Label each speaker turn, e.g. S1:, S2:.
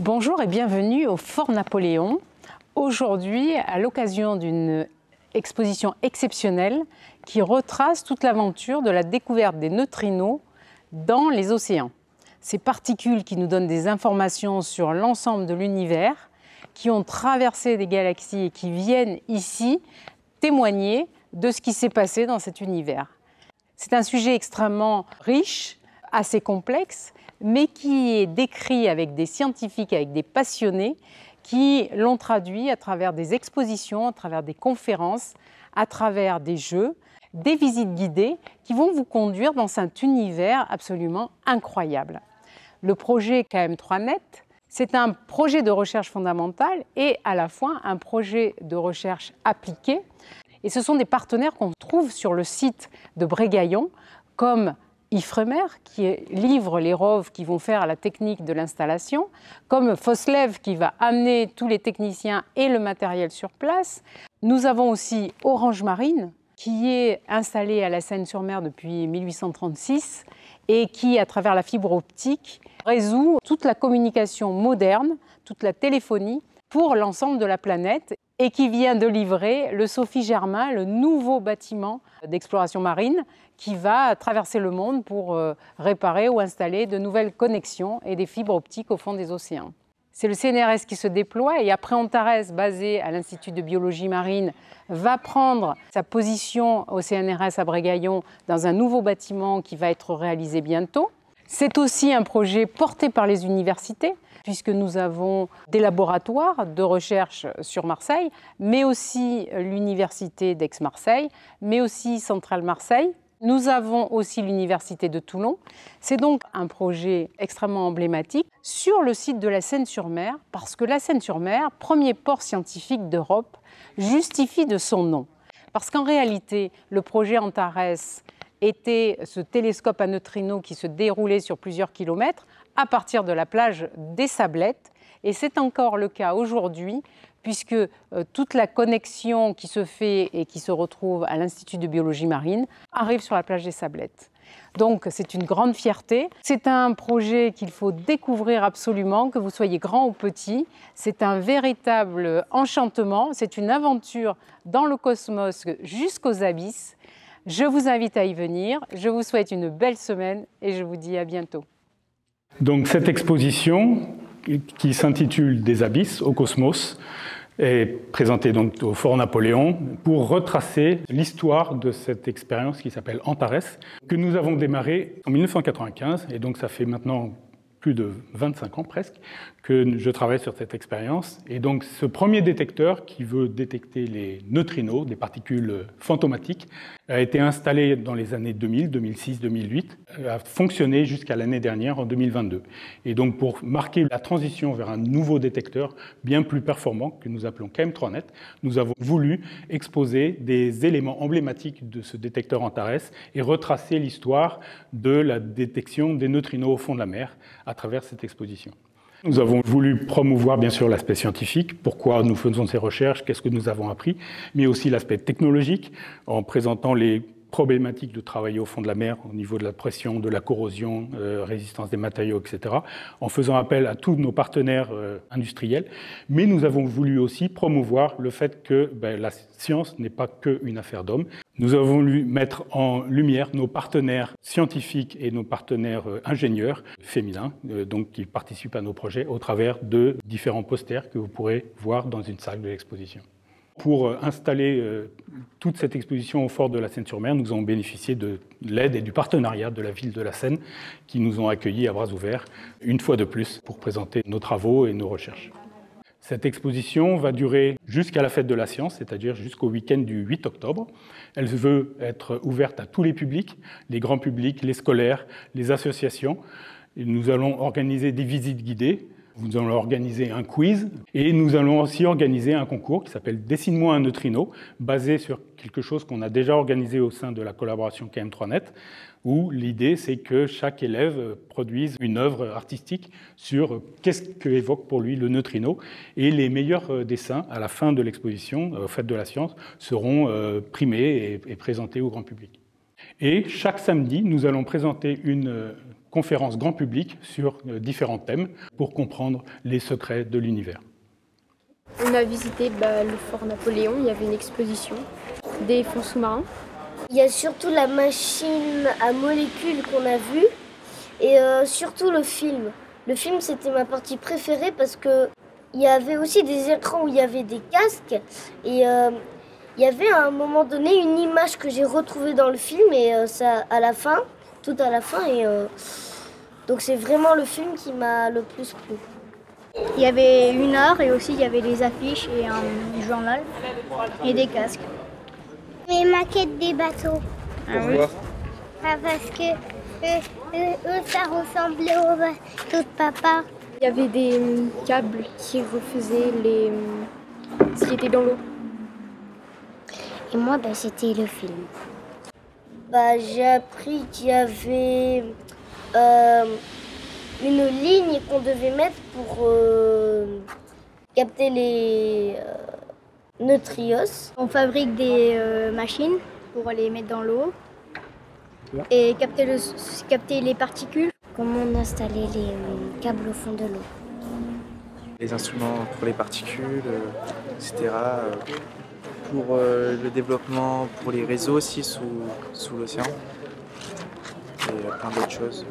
S1: Bonjour et bienvenue au Fort Napoléon. Aujourd'hui, à l'occasion d'une exposition exceptionnelle qui retrace toute l'aventure de la découverte des neutrinos dans les océans. Ces particules qui nous donnent des informations sur l'ensemble de l'univers, qui ont traversé des galaxies et qui viennent ici témoigner de ce qui s'est passé dans cet univers. C'est un sujet extrêmement riche, assez complexe, mais qui est décrit avec des scientifiques, avec des passionnés, qui l'ont traduit à travers des expositions, à travers des conférences, à travers des jeux, des visites guidées qui vont vous conduire dans cet univers absolument incroyable. Le projet KM3Net, c'est un projet de recherche fondamentale et à la fois un projet de recherche appliquée. Et ce sont des partenaires qu'on trouve sur le site de Brégaillon, comme Ifremer, qui livre les rovers qui vont faire la technique de l'installation, comme Foslev, qui va amener tous les techniciens et le matériel sur place. Nous avons aussi Orange Marine, qui est installé à la Seine-sur-Mer depuis 1836 et qui, à travers la fibre optique, résout toute la communication moderne, toute la téléphonie pour l'ensemble de la planète et qui vient de livrer le Sophie Germain, le nouveau bâtiment d'exploration marine qui va traverser le monde pour réparer ou installer de nouvelles connexions et des fibres optiques au fond des océans. C'est le CNRS qui se déploie et après Antares, basé à l'Institut de biologie marine, va prendre sa position au CNRS à Brégaillon dans un nouveau bâtiment qui va être réalisé bientôt. C'est aussi un projet porté par les universités, puisque nous avons des laboratoires de recherche sur Marseille, mais aussi l'université d'Aix-Marseille, mais aussi Centrale Marseille. Nous avons aussi l'université de Toulon. C'est donc un projet extrêmement emblématique sur le site de la Seine-sur-Mer, parce que la Seine-sur-Mer, premier port scientifique d'Europe, justifie de son nom. Parce qu'en réalité, le projet Antares était ce télescope à neutrinos qui se déroulait sur plusieurs kilomètres à partir de la plage des Sablettes. Et c'est encore le cas aujourd'hui, puisque toute la connexion qui se fait et qui se retrouve à l'Institut de biologie marine arrive sur la plage des Sablettes. Donc c'est une grande fierté. C'est un projet qu'il faut découvrir absolument, que vous soyez grand ou petit. C'est un véritable enchantement, c'est une aventure dans le cosmos jusqu'aux abysses. Je vous invite à y venir, je vous souhaite une belle semaine et je vous dis à bientôt.
S2: Donc cette exposition qui s'intitule « Des abysses au cosmos » est présentée donc au Fort Napoléon pour retracer l'histoire de cette expérience qui s'appelle Antares, que nous avons démarrée en 1995, et donc ça fait maintenant plus de 25 ans presque que je travaille sur cette expérience. Et donc ce premier détecteur qui veut détecter les neutrinos, des particules fantomatiques, a été installé dans les années 2000, 2006, 2008, a fonctionné jusqu'à l'année dernière, en 2022. Et donc pour marquer la transition vers un nouveau détecteur bien plus performant que nous appelons KM3Net, nous avons voulu exposer des éléments emblématiques de ce détecteur Antares et retracer l'histoire de la détection des neutrinos au fond de la mer à travers cette exposition. Nous avons voulu promouvoir bien sûr l'aspect scientifique, pourquoi nous faisons ces recherches, qu'est-ce que nous avons appris, mais aussi l'aspect technologique en présentant les problématiques de travailler au fond de la mer au niveau de la pression, de la corrosion, résistance des matériaux, etc., en faisant appel à tous nos partenaires industriels. Mais nous avons voulu aussi promouvoir le fait que la science n'est pas qu'une affaire d'hommes. Nous avons voulu mettre en lumière nos partenaires scientifiques et nos partenaires ingénieurs féminins, donc qui participent à nos projets au travers de différents posters que vous pourrez voir dans une salle de l'exposition. Pour installer toute cette exposition au fort de la Seine-sur-Mer, nous avons bénéficié de l'aide et du partenariat de la ville de la Seine qui nous ont accueillis à bras ouverts, une fois de plus, pour présenter nos travaux et nos recherches. Cette exposition va durer jusqu'à la fête de la science, c'est-à-dire jusqu'au week-end du 8 octobre. Elle veut être ouverte à tous les publics, les grands publics, les scolaires, les associations. Et nous allons organiser des visites guidées. Nous allons organiser un quiz et nous allons aussi organiser un concours qui s'appelle « Dessine-moi un neutrino », basé sur quelque chose qu'on a déjà organisé au sein de la collaboration KM3Net, où l'idée c'est que chaque élève produise une œuvre artistique sur qu'est-ce qu'évoque pour lui le neutrino. Et les meilleurs dessins à la fin de l'exposition, aux Fêtes de la Science, seront primés et présentés au grand public. Et chaque samedi, nous allons présenter une conférences grand public sur différents thèmes pour comprendre les secrets de l'univers.
S3: On a visité le fort Napoléon, il y avait une exposition des fonds sous-marins.
S4: Il y a surtout la machine à molécules qu'on a vue et surtout le film. Le film, c'était ma partie préférée parce que il y avait aussi des écrans où il y avait des casques et il y avait à un moment donné une image que j'ai retrouvée dans le film et ça à la fin, tout à la fin et donc c'est vraiment le film qui m'a le plus plu.
S5: Il y avait une heure et aussi il y avait des affiches et un journal et des casques.
S6: Les maquettes des bateaux.
S5: Pourquoi?
S6: Parce que ça ressemblait au bateau de papa.
S3: Il y avait des câbles qui refaisaient ce qui était dans l'eau.
S6: Et moi, c'était le film.
S4: J'ai appris qu'il y avait une ligne qu'on devait mettre pour capter les neutrinos.
S5: On fabrique des machines pour les mettre dans l'eau et capter les particules.
S6: Comment on installait les câbles au fond de l'eau.
S7: Les instruments pour les particules, etc. Pour le développement, pour les réseaux aussi sous l'océan. Et plein d'autres choses.